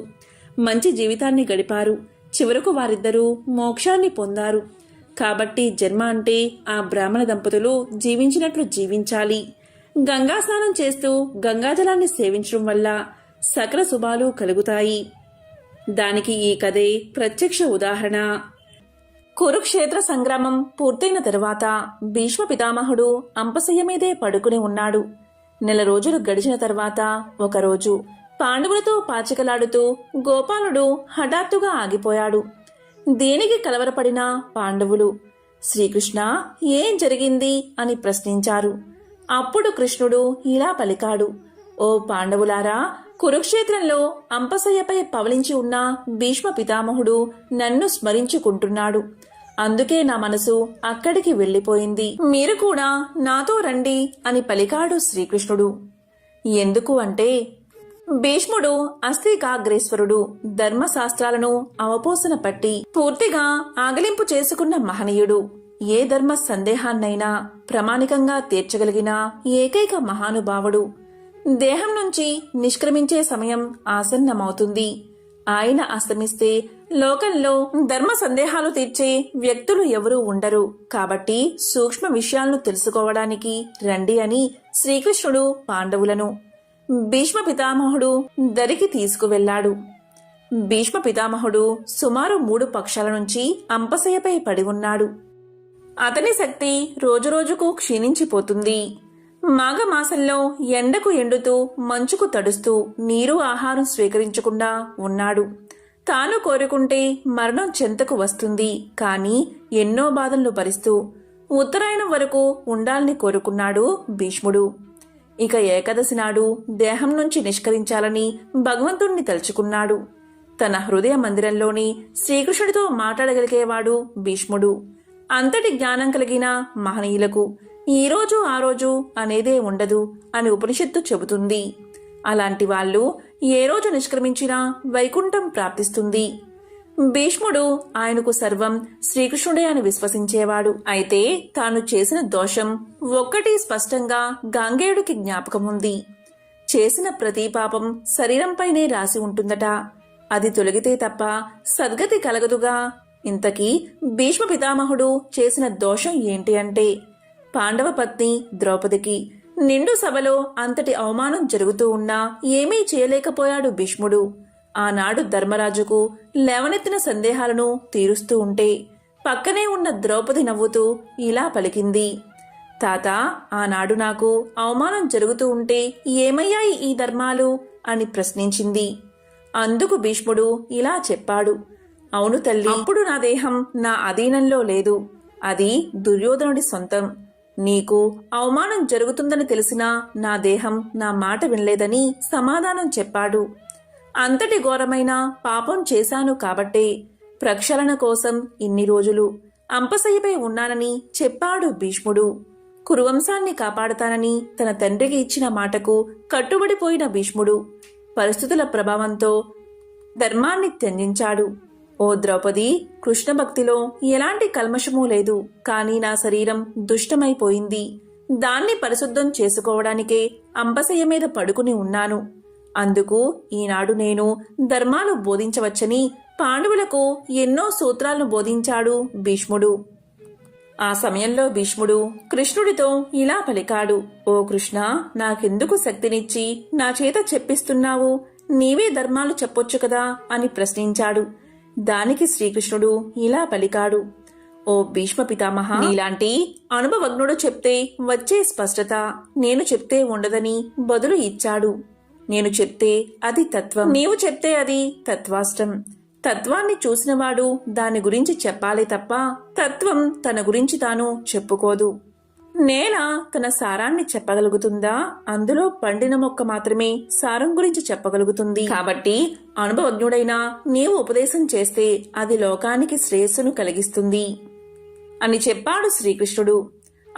మంచి జీవితాన్ని గడిపారు. చివరకు వారిద్దరూ మోక్షాన్ని పొందారు. కాబట్టి జన్మ అంటే ఆ బ్రాహ్మణ దంపతులు జీవించినట్లు జీవించాలి. గంగా స్నానం చేస్తూ గంగాజలాన్ని సేవించడం వల్ల సకల శుభాలు కలుగుతాయి. దానికి ఈ కథే ప్రత్యక్ష ఉదాహరణ. కురుక్షేత్ర సంగ్రామం పూర్తయిన తరువాత భీష్మ పితామహుడు అంపశయ్య మీదే పడుకుని ఉన్నాడు. నెల రోజులు గడిచిన తర్వాత ఒకరోజు పాండవులతో పాచికలాడుతూ గోపాలుడు హఠాత్తుగా ఆగిపోయాడు. దేనికి కలవరపడిన పాండవులు శ్రీకృష్ణ, ఏం జరిగింది అని ప్రశ్నించారు. అప్పుడు కృష్ణుడు ఇలా పలికాడు, ఓ పాండవులారా, కురుక్షేత్రంలో అంపశయ్యపై పవలించి ఉన్న భీష్మ పితామహుడు నన్ను స్మరించుకుంటున్నాడు. అందుకే నా మనసు అక్కడికి వెళ్లిపోయింది. మీరు కూడా నాతో రండి అని పలికాడు శ్రీకృష్ణుడు. ఎందుకు అంటే భీష్ముడు అస్థికాగ్రేశ్వరుడు, ధర్మశాస్త్రాలను అవపోసన పట్టి పూర్తిగా ఆగలింపు చేసుకున్న మహనీయుడు. ఏ ధర్మ సందేహాన్నైనా ప్రామాణికంగా తీర్చగలిగిన ఏకైక మహానుభావుడు. దేహం నుంచి నిష్క్రమించే సమయం ఆసన్నమవుతుంది. ఆయన అస్తమిస్తే లోకంలో ధర్మ సందేహాలు తీర్చే వ్యక్తులు ఎవరూ ఉండరు. కాబట్టి సూక్ష్మ విషయాలను తెలుసుకోవడానికి రండి అని శ్రీకృష్ణుడు పాండవులను భీష్మ పితామహుడు దరికి తీసుకువెళ్లాడు. భీష్మ పితామహుడు సుమారు 3 పక్షాల నుంచి అంపశయ్యపై పడి ఉన్నాడు. అతని శక్తి రోజురోజుకు క్షీణించిపోతుంది. మాఘమాసంలో ఎండకు ఎండుతూ మంచుకు తడుస్తూ నీరు ఆహారం స్వీకరించకుండా ఉన్నాడు. తాను కోరుకుంటే మరణం చెంతకు వస్తుంది, కాని ఎన్నో బాధలను భరిస్తూ ఉత్తరాయణం వరకు ఉండాలని కోరుకున్నాడు భీష్ముడు. ఇక ఏకాదశి నాడు దేహం నుంచి నిష్కరించాలని భగవంతుణ్ణి తలుచుకున్నాడు. తన హృదయ మందిరంలోని శ్రీకృష్ణుడితో మాట్లాడగలిగేవాడు భీష్ముడు. అంతటి జ్ఞానం కలిగిన మహనీయులకు ఈ రోజు ఆ రోజు అనేదే ఉండదు అని ఉపనిషత్తు చెబుతుంది. అలాంటి వాళ్ళు ఏ రోజు నిష్క్రమించినా వైకుంఠం ప్రాప్తిస్తుంది. భీష్ముడు ఆయనకు సర్వం శ్రీకృష్ణుడే అని విశ్వసించేవాడు. అయితే తాను చేసిన దోషం ఒక్కటి స్పష్టంగా గాంగేయుడికి జ్ఞాపకముంది. చేసిన ప్రతి పాపం శరీరంపైనే రాసి ఉంటుందట. అది తొలగితే తప్ప సద్గతి కలగదుగా. ఇంతకీ భీష్మ పితామహుడు చేసిన దోషం ఏంటి అంటే, పాండవ పత్ని ద్రౌపదికి నిండు సభలో అంతటి అవమానం జరుగుతూ ఉన్నా ఏమీ చేయలేకపోయాడు భీష్ముడు. ఆనాడు ధర్మరాజుకు లేవనెత్తిన సందేహాలను తీరుస్తూ ఉంటే పక్కనే ఉన్న ద్రౌపది నవ్వుతూ ఇలా పలికింది, తాత, ఆనాడు నాకు అవమానం జరుగుతూ ఉంటే ఏమయ్యాయి ఈ ధర్మాలు అని ప్రశ్నించింది. అందుకు భీష్ముడు ఇలా చెప్పాడు, అవును తల్లి, అప్పుడు నా దేహం నా అధీనంలో లేదు. అది దుర్యోధనుడి సొంతం. నీకు అవమానం జరుగుతుందని తెలిసినా నా దేహం నా మాట వినలేదని సమాధానం చెప్పాడు. అంతటి ఘోరమైన పాపం చేశాను కాబట్టే ప్రక్షాళన కోసం ఇన్ని రోజులు అంపశయ్యపై ఉన్నానని చెప్పాడు భీష్ముడు. కురువంశాన్ని కాపాడతానని తన తండ్రికి ఇచ్చిన మాటకు కట్టుబడిపోయిన భీష్ముడు పరిస్థితుల ప్రభావంతో ధర్మాన్ని త్యజించాడు. ఓ ద్రౌపది, కృష్ణ భక్తిలో ఎలాంటి కల్మషమూ లేదు, కానీ నా శరీరం దుష్టమైపోయింది. దాన్ని పరిశుద్ధం చేసుకోవడానికే అంపశయ్య మీద పడుకుని ఉన్నాను. అందుకు ఈనాడు నేను ధర్మాలు బోధించవచ్చని పాండవులకు ఎన్నో సూత్రాలను బోధించాడు భీష్ముడు. ఆ సమయంలో భీష్ముడు కృష్ణుడితో ఇలా పలికాడు, ఓ కృష్ణ, నాకెందుకు శక్తినిచ్చి నా చేత చెప్పిస్తున్నావు? నీవే ధర్మాలు చెప్పొచ్చు కదా అని ప్రశ్నించాడు. దానికి శ్రీకృష్ణుడు ఇలా పలికాడు, ఓ భీష్మ పితామహ, ఇలాంటి అనుభవజ్ఞుడు చెప్తే వచ్చే స్పష్టత నేను చెప్తే ఉండదని బదులు ఇచ్చాడు. నేను చెప్తే అది తత్వం, నీవు చెప్తే అది తత్వాష్టం. తత్వాన్ని చూసినవాడు దాని గురించి చెప్పాలి తప్ప తత్వం తన గురించి తాను చెప్పుకోదు. నేల తన సారాన్ని చెప్పగలుగుతుందా? అందులో పండిన మొక్క మాత్రమే సారం గురించి చెప్పగలుగుతుంది. కాబట్టి అనుభవజ్ఞుడైనా నీవు ఉపదేశం చేస్తే అది లోకానికి శ్రేయస్సును కలిగిస్తుంది అని చెప్పాడు శ్రీకృష్ణుడు.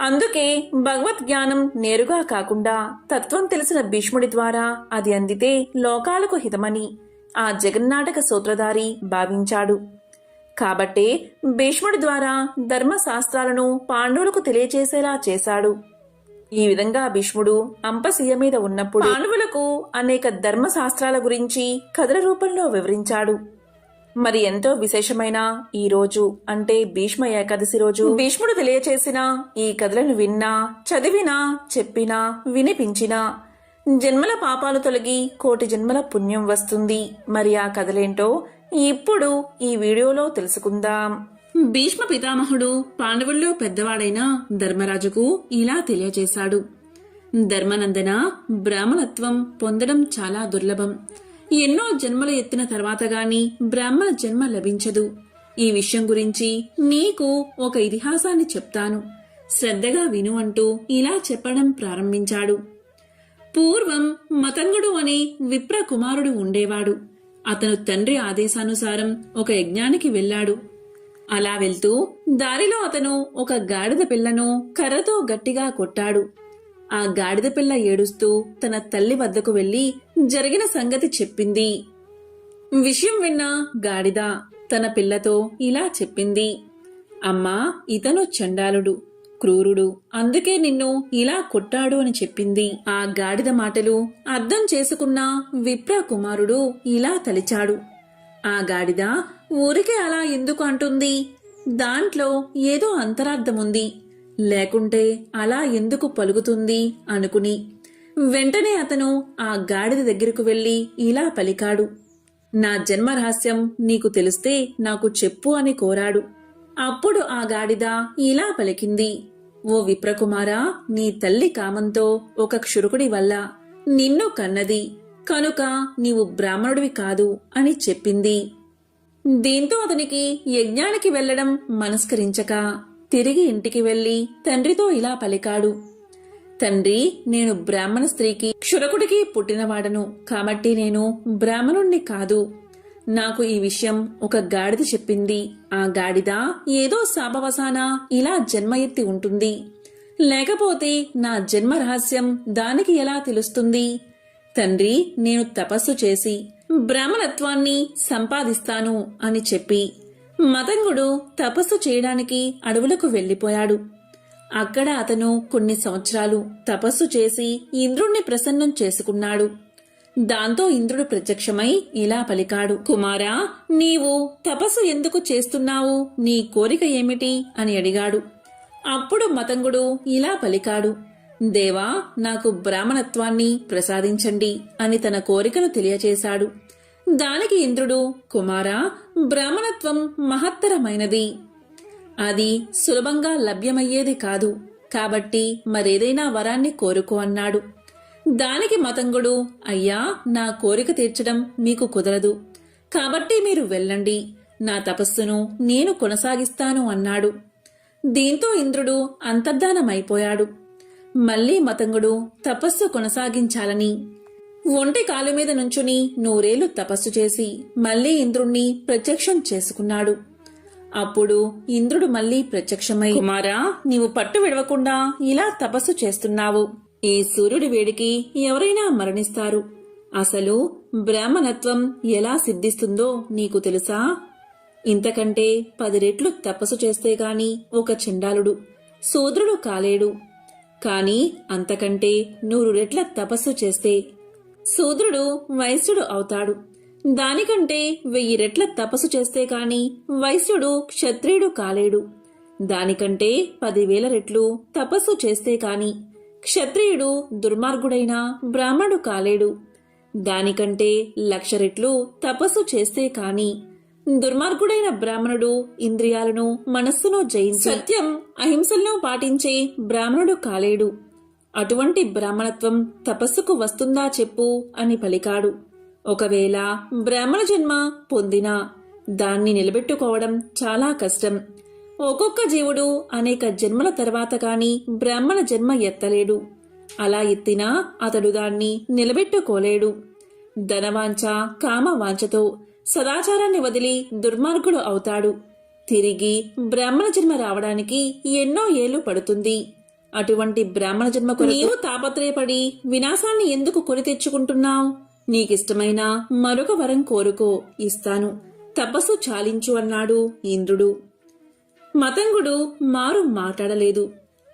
అందుకే భగవద్ జ్ఞానం నేరుగా కాకుండా తత్వం తెలిసిన భీష్ముడి ద్వారా అది అందితే లోకాలకు హితమని ఆ జగన్నాటక సూత్రధారి భావించాడు. కాబట్టే భీష్ముడి ద్వారా ధర్మశాస్త్రాలను పాండవులకు తెలియచేసేలా చేశాడు. ఈ విధంగా భీష్ముడు అంపశయ్య మీద ఉన్నప్పుడు పాండవులకు అనేక ధర్మశాస్త్రాల గురించి కథల రూపంలో వివరించాడు. మరి ఎంతో విశేషమైన ఈ రోజు అంటే భీష్మ ఏకాదశి రోజు భీష్ముడు తెలియచేసిన ఈ కథలను విన్నా, చదివినా, చెప్పినా, వినిపించినా జన్మల పాపాలు తొలగి కోటి జన్మల పుణ్యం వస్తుంది. మరి ఆ కథలేంటో ఇప్పుడు ఈ వీడియోలో తెలుసుకుందాం. భీష్మ పితామహుడు పాండవుల్లో పెద్దవాడైన ధర్మరాజుకు ఇలా తెలియజేశాడు, ధర్మనందన, బ్రాహ్మణత్వం పొందడం చాలా దుర్లభం. ఎన్నో జన్మలు ఎత్తిన తర్వాత గాని బ్రాహ్మణ జన్మ లభించదు. ఈ విషయం గురించి నీకు ఒక ఇతిహాసాన్ని చెప్తాను, శ్రద్ధగా విను అంటూ ఇలా చెప్పడం ప్రారంభించాడు. పూర్వం మతంగుడు అనే విప్ర కుమారుడు ఉండేవాడు. అతను తండ్రి ఆదేశానుసారం ఒక యజ్ఞానికి వెళ్లాడు. అలా వెళ్తూ దారిలో అతను ఒక గాడిద పిల్లను కర్రతో గట్టిగా కొట్టాడు. ఆ గాడిద పిల్ల ఏడుస్తూ తన తల్లి వద్దకు వెళ్లి జరిగిన సంగతి చెప్పింది. విషయం విన్న గాడిద తన పిల్లతో ఇలా చెప్పింది, అమ్మా, ఇతను చండాలుడు, క్రూరుడు, అందుకే నిన్ను ఇలా కొట్టాడు అని చెప్పింది. ఆ గాడిద మాటలు అర్థం చేసుకున్న విప్ర కుమారుడు ఇలా తలిచాడు, ఆ గాడిద ఊరికే అలా ఎందుకు అంటుంది? దాంట్లో ఏదో అంతరార్థముంది. లేకుంటే అలా ఎందుకు పలుకుతుంది అనుకుని వెంటనే అతను ఆ గాడిద దగ్గరకు వెళ్లి ఇలా పలికాడు. నా జన్మ రహస్యం నీకు తెలిస్తే నాకు చెప్పు అని కోరాడు. అప్పుడు ఆ గాడిద ఇలా పలికింది. ఓ విప్రకుమారా, నీ తల్లి కామంతో ఒక క్షురకుడి వల్ల నిన్ను కన్నది కనుక నీవు బ్రాహ్మణుడివి కాదు అని చెప్పింది. దీంతో అతనికి యజ్ఞానికి వెళ్లడం మనస్కరించక తిరిగి ఇంటికి వెళ్లి తండ్రితో ఇలా పలికాడు. తండ్రి, నేను బ్రాహ్మణ స్త్రీకి క్షురకుడికి పుట్టినవాడను కాబట్టి నేను బ్రాహ్మణుణ్ణి కాదు. నాకు ఈ విషయం ఒక గాడిద చెప్పింది. ఆ గాడిద ఏదో శాపవశాన ఇలా జన్మ ఎత్తి ఉంటుంది. లేకపోతే నా జన్మ రహస్యం దానికి ఎలా తెలుస్తుంది? తండ్రి, నేను తపస్సు చేసి బ్రాహ్మణత్వాన్ని సంపాదిస్తాను అని చెప్పి మతంగుడు తపస్సు చేయడానికి అడవులకు వెళ్లిపోయాడు. అక్కడ అతను కొన్ని సంవత్సరాలు తపస్సు చేసి ఇంద్రుణ్ణి ప్రసన్నం చేసుకున్నాడు. దాంతో ఇంద్రుడు ప్రత్యక్షమై ఇలా పలికాడు. కుమారా, నీవు తపస్సు ఎందుకు చేస్తున్నావు? నీ కోరిక ఏమిటి అని అడిగాడు. అప్పుడు మతంగుడు ఇలా పలికాడు. దేవా, నాకు బ్రాహ్మణత్వాన్ని ప్రసాదించండి అని తన కోరికను తెలియచేశాడు. దానికి ఇంద్రుడు, కుమారా, బ్రాహ్మణత్వం మహత్తరమైనది. అది సులభంగా లభ్యమయ్యేది కాదు. కాబట్టి మరేదైనా వరాన్ని కోరుకో అన్నాడు. దానికి మతంగుడు, అయ్యా, నా కోరిక తీర్చడం మీకు కుదరదు. కాబట్టి మీరు వెళ్ళండి. నా తపస్సును నేను కొనసాగిస్తాను అన్నాడు. దీంతో ఇంద్రుడు అంతర్ధానమైపోయాడు. మళ్లీ మతంగుడు తపస్సు కొనసాగించాలని ఒంటి కాలు మీద నుంచుని 100 ఏళ్లు తపస్సు చేసి మళ్లీ ఇంద్రుణ్ణి ప్రత్యక్షం చేసుకున్నాడు. అప్పుడు ఇంద్రుడు మళ్లీ ప్రత్యక్షమై, కుమారా, నీవు పట్టు విడవకుండా ఇలా తపస్సు చేస్తున్నావు. ఈ సూర్యుడి వేడికి ఎవరైనా మరణిస్తారు. అసలు బ్రాహ్మణత్వం ఎలా సిద్ధిస్తుందో నీకు తెలుసా? ఇంతకంటే 10 రెట్లు తపస్సు చేస్తే గాని ఒక చండాలుడు శూద్రుడు కాలేడు. కాని అంతకంటే 100 రెట్ల తపస్సు చేస్తే శూద్రుడు వైశ్యుడు అవుతాడు. దానికంటే 1000 రెట్ల తపస్సు చేస్తే కాని వైశ్యుడు క్షత్రియుడు కాలేడు. దానికంటే 10,000 రెట్లు తపస్సు చేస్తే కాని క్షత్రియుడు దుర్మార్గుడైన బ్రాహ్మణుడు కాలేడు. దానికంటే 1,00,000 రెట్లు తపస్సు చేస్తే కాని దుర్మార్గుడైన బ్రాహ్మణుడు ఇంద్రియాలను మనస్సును జయించి సత్యం అహింసలను పాటించే బ్రాహ్మణుడు కాలేడు. అటువంటి బ్రాహ్మణత్వం తపస్సుకు వస్తుందా చెప్పు అని పలికాడు. ఒకవేళ బ్రాహ్మణ జన్మ పొందినా దాన్ని నిలబెట్టుకోవడం చాలా కష్టం. ఒక్కొక్క జీవుడు అనేక జన్మల తర్వాత కాని బ్రాహ్మణ జన్మ ఎత్తలేడు. అలా ఎత్తినా అతడు దాన్ని నిలబెట్టుకోలేడు. ధనవాంఛ, కామవాంఛతో సదాచారాన్ని వదిలి దుర్మార్గుడు అవుతాడు. తిరిగి బ్రాహ్మణ జన్మ రావడానికి ఎన్నో ఏళ్లు పడుతుంది. అటువంటి బ్రాహ్మణ జన్మకు నీవు తాపత్రయపడి వినాశాన్ని ఎందుకు కొని తెచ్చుకుంటున్నావు? నీకిష్టమైన మరొక వరం కోరుకో, ఇస్తాను. తపస్సు చాలించు అన్నాడు ఇంద్రుడు. మతంగుడు మారు మాట్లాడలేదు.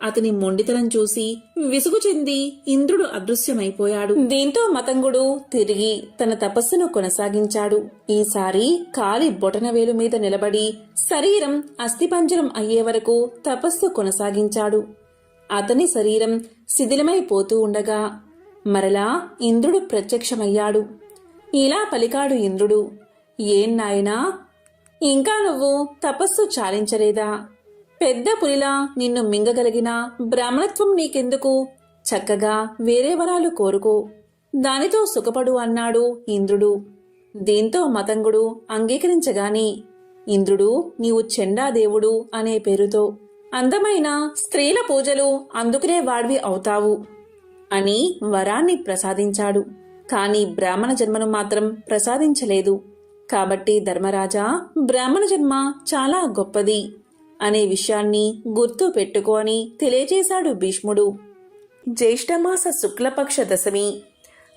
అతని మొండితనం చూసి విసుగు చెంది ఇంద్రుడు అదృశ్యమైపోయాడు. దీంతో మతంగుడు తిరిగి తన తపస్సును కొనసాగించాడు. ఈసారి కాలి బొటనవేలు మీద నిలబడి శరీరం అస్థిపంజరం అయ్యే వరకు తపస్సు కొనసాగించాడు. అతని శరీరం శిథిలమైపోతూ ఉండగా మరలా ఇంద్రుడు ప్రత్యక్షమయ్యాడు. ఇలా పలికాడు ఇంద్రుడు. ఏం నాయనా, ఇంకా నువ్వు తపస్సు చాలించలేదా? పెద్ద పులిలా నిన్ను మింగగలిగిన బ్రాహ్మణత్వం నీకెందుకు? చక్కగా వేరే వరాలు కోరుకో, దానితో సుఖపడు అన్నాడు ఇంద్రుడు. దీంతో మతంగుడు అంగీకరించగాని ఇంద్రుడు, నీవు చండాదేవుడు అనే పేరుతో అందమైన స్త్రీల పూజలు అందుకునే వాడివి అవుతావు అని వరాన్ని ప్రసాదించాడు. కాని బ్రాహ్మణ జన్మను మాత్రం ప్రసాదించలేదు. కాబట్టి ధర్మరాజా, బ్రాహ్మణ జన్మ చాలా గొప్పది అనే విషయాన్ని గుర్తు పెట్టుకో అని తెలియజేశాడు భీష్ముడు. జ్యేష్ఠమాస శుక్లపక్ష దశమి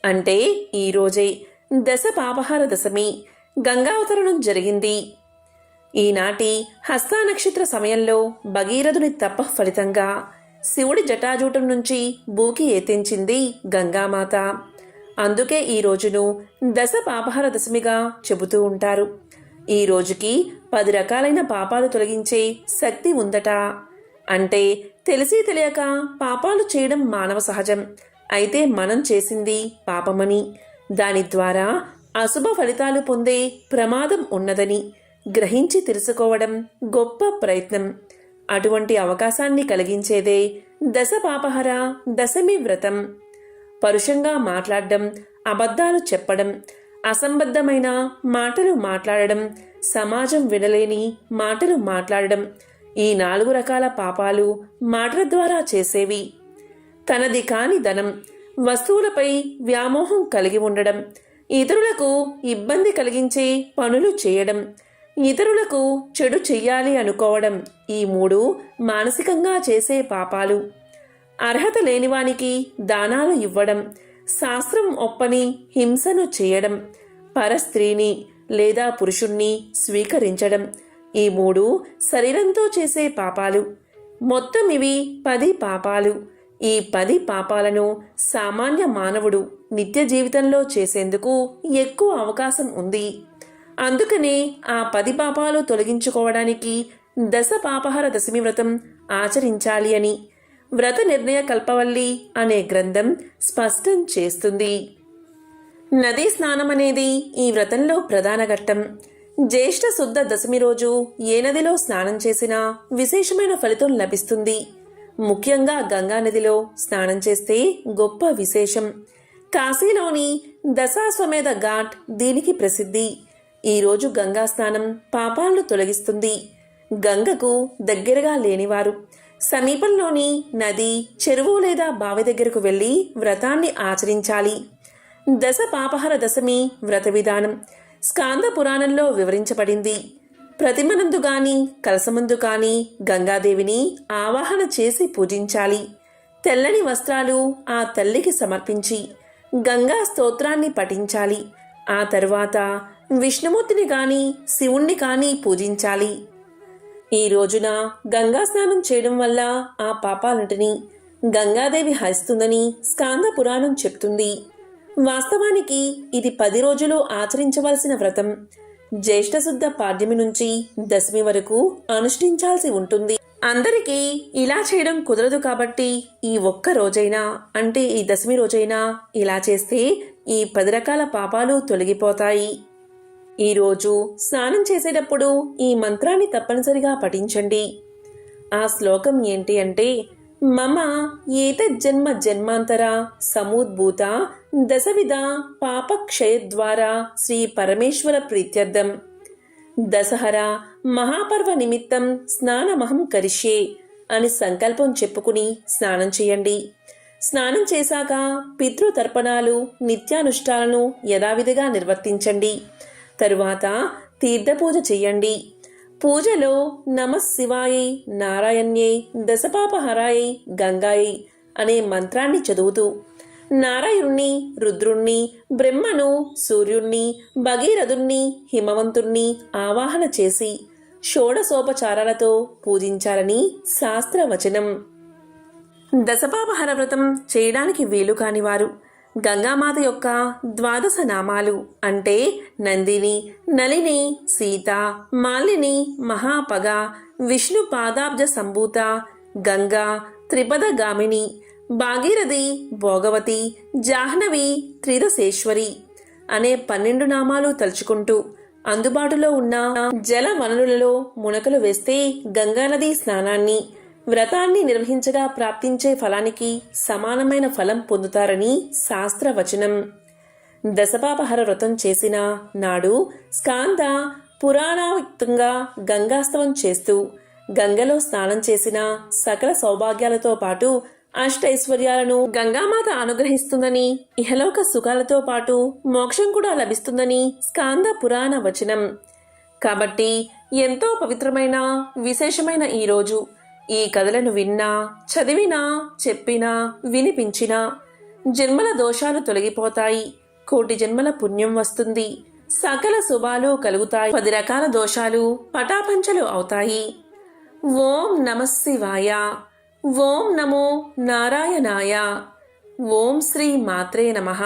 అంటే ఈరోజే దశ పాపహార దశమి గంగావతరణం జరిగింది. ఈనాటి హస్త నక్షత్ర సమయంలో భగీరథుని తప ఫలితంగా శివుడి జటాజూటం నుంచి భూకి ఎత్తించింది గంగామాత. అందుకే ఈ రోజును దశ పాపహార దశమిగా చెబుతూ ఉంటారు. ఈ రోజుకి 10 రకాలైన పాపాలు తొలగించే శక్తి ఉందట. అంటే తెలిసి తెలియక పాపాలు చేయడం మానవ సహజం. అయితే మనం చేసింది పాపమని, దాని ద్వారా అశుభ ఫలితాలు పొందే ప్రమాదం ఉన్నదని గ్రహించి తెలుసుకోవడం గొప్ప ప్రయత్నం. అటువంటి అవకాశాన్ని కలిగించేదే దశపాపహర దశమి వ్రతం. పరుషంగా మాట్లాడడం, అబద్ధాలు చెప్పడం, అసంబద్ధమైన మాటలు మాట్లాడడం, సమాజం వినలేని మాటలు మాట్లాడడం, ఈ 4 రకాల పాపాలు మాటల ద్వారా చేసేవి. తనది కాని ధనం, వస్తువులపై వ్యామోహం కలిగి ఉండడం, ఇతరులకు ఇబ్బంది కలిగించే పనులు చేయడం, ఇతరులకు చెడు చెయ్యాలి అనుకోవడం, ఈ 3 మానసికంగా చేసే పాపాలు. అర్హత లేనివానికి దానాలు ఇవ్వడం, శాస్త్రం ఒప్పని హింసను చేయడం, పరస్త్రీని లేదా పురుషుణ్ణి స్వీకరించడం, ఈ 3 శరీరంతో చేసే పాపాలు. మొత్తం ఇవి 10 పాపాలు. ఈ 10 పాపాలను సామాన్య మానవుడు నిత్య జీవితంలో చేసేందుకు ఎక్కువ అవకాశం ఉంది. అందుకనే ఆ 10 పాపాలు తొలగించుకోవడానికి దశపాపహర దశమి వ్రతం ఆచరించాలి అని వ్రత నిర్ణయ కల్పవల్లి అనే గ్రంథం స్పష్టం చేస్తుంది. నదీ స్నానం అనేది ఈ వ్రతంలో ప్రధాన ఘట్టం. జ్యేష్ఠ శుద్ధ దశమి రోజు ఏ నదిలో స్నానం చేసినా విశేషమైన ఫలితం లభిస్తుంది. ముఖ్యంగా గంగా నదిలో స్నానం చేస్తే గొప్ప విశేషం. కాశీలోని దశాశ్వమేధ ఘాట్ దీనికి ప్రసిద్ధి. ఈరోజు గంగా స్నానం పాపాలను తొలగిస్తుంది. గంగకు దగ్గరగా లేనివారు సమీపంలోని నది, చెరువు లేదా బావి దగ్గరకు వెళ్లి వ్రతాన్ని ఆచరించాలి. దశపాపహర దశమి వ్రత విధానం స్కాంద పురాణంలో వివరించబడింది. ప్రతిమనందు గాని కలసమందు కాని గంగాదేవిని ఆవాహన చేసి పూజించాలి. తెల్లని వస్త్రాలు ఆ తల్లికి సమర్పించి గంగా స్తోత్రాన్ని పఠించాలి. ఆ తరువాత విష్ణుమూర్తిని గాని శివుణ్ణి కాని పూజించాలి. ఈ రోజున గంగా స్నానం చేయడం వల్ల ఆ పాపాలంటిని గంగాదేవి హరిస్తుందని స్కాంద పురాణం చెప్తుంది. వాస్తవానికి ఇది 10 రోజులు ఆచరించవలసిన వ్రతం. జ్యేష్ఠశుద్ధ పాడ్యమి నుంచి దశమి వరకు అనుష్ఠించాల్సి ఉంటుంది. అందరికీ ఇలా చేయడం కుదరదు కాబట్టి ఈ ఒక్క రోజైనా, అంటే ఈ దశమి రోజైనా ఇలా చేస్తే ఈ 10 రకాల పాపాలు తొలగిపోతాయి. ఈరోజు స్నానం చేసేటప్పుడు ఈ మంత్రాన్ని తప్పనిసరిగా పఠించండి. ఆ శ్లోకం ఏంటి అంటే, మమ ఏతజ్జన్మ జన్మాంతర సముద్భూత దశవిధ పాపక్షయద్వారా శ్రీ పరమేశ్వర ప్రీత్యర్థం దశహర మహాపర్వ నిమిత్తం స్నానమహం కరిష్యే అని సంకల్పం చెప్పుకుని స్నానం చేయండి. స్నానం చేశాక పితృతర్పణాలు, నిత్యానుష్ఠాలను యథావిధిగా నిర్వర్తించండి. తరువాత తీర్థపూజ చెయ్యండి. పూజలో నమఃశివాయై, నారాయణ్యై, దశపాపహరాయై, గంగాయై అనే మంత్రాన్ని చదువుతూ నారాయణుణ్ణి, రుద్రుణ్ణి, బ్రహ్మను, సూర్యుణ్ణి, భగీరథుణ్ణి, హిమవంతుణ్ణి ఆవాహన చేసి షోడశోపచారాలతో పూజించాలని శాస్త్రవచనం. దశపాపహర వ్రతం చేయడానికి వీలు కానివారు గంగామాత యొక్క 12 నామాలు అంటే నందిని, నలిని, సీత, మాలిని, మహాపగ, విష్ణు పాదాబ్జ సంభూత, గంగా, త్రిపదగామిని, భాగీరథి, భోగవతి, జాహ్నవి, త్రిదశేశ్వరి అనే 12 నామాలు తలుచుకుంటూ అందుబాటులో ఉన్న జల వనరులలో మునకలు వేస్తే గంగానది స్నానాన్ని, వ్రతాన్ని నిర్వహించగా ప్రాప్తించే ఫలానికి సమానమైన ఫలం పొందుతారని శాస్త్రవచనం. దశపాపహర వ్రతం చేసిన నాడు స్కాంద పురాణాయుక్తంగా గంగాస్తవం చేస్తూ గంగలో స్నానం చేసిన సకల సౌభాగ్యాలతో పాటు అష్టైశ్వర్యాలను గంగామాత అనుగ్రహిస్తుందని, ఇహలోక సుఖాలతో పాటు మోక్షం కూడా లభిస్తుందని స్కాంద పురాణ వచనం. కాబట్టి ఎంతో పవిత్రమైన విశేషమైన ఈ రోజు ఈ కథలను విన్నా, చదివినా, చెప్పినా, వినిపించినా జన్మల దోషాలు తొలగిపోతాయి. కోటి జన్మల పుణ్యం వస్తుంది. సకల శుభాలు కలుగుతాయి. 10 రకాల దోషాలు పటాపంచలు అవుతాయి. ఓం నమః శివాయ. ఓం నమో నారాయణాయ. ఓం శ్రీ మాత్రే నమః.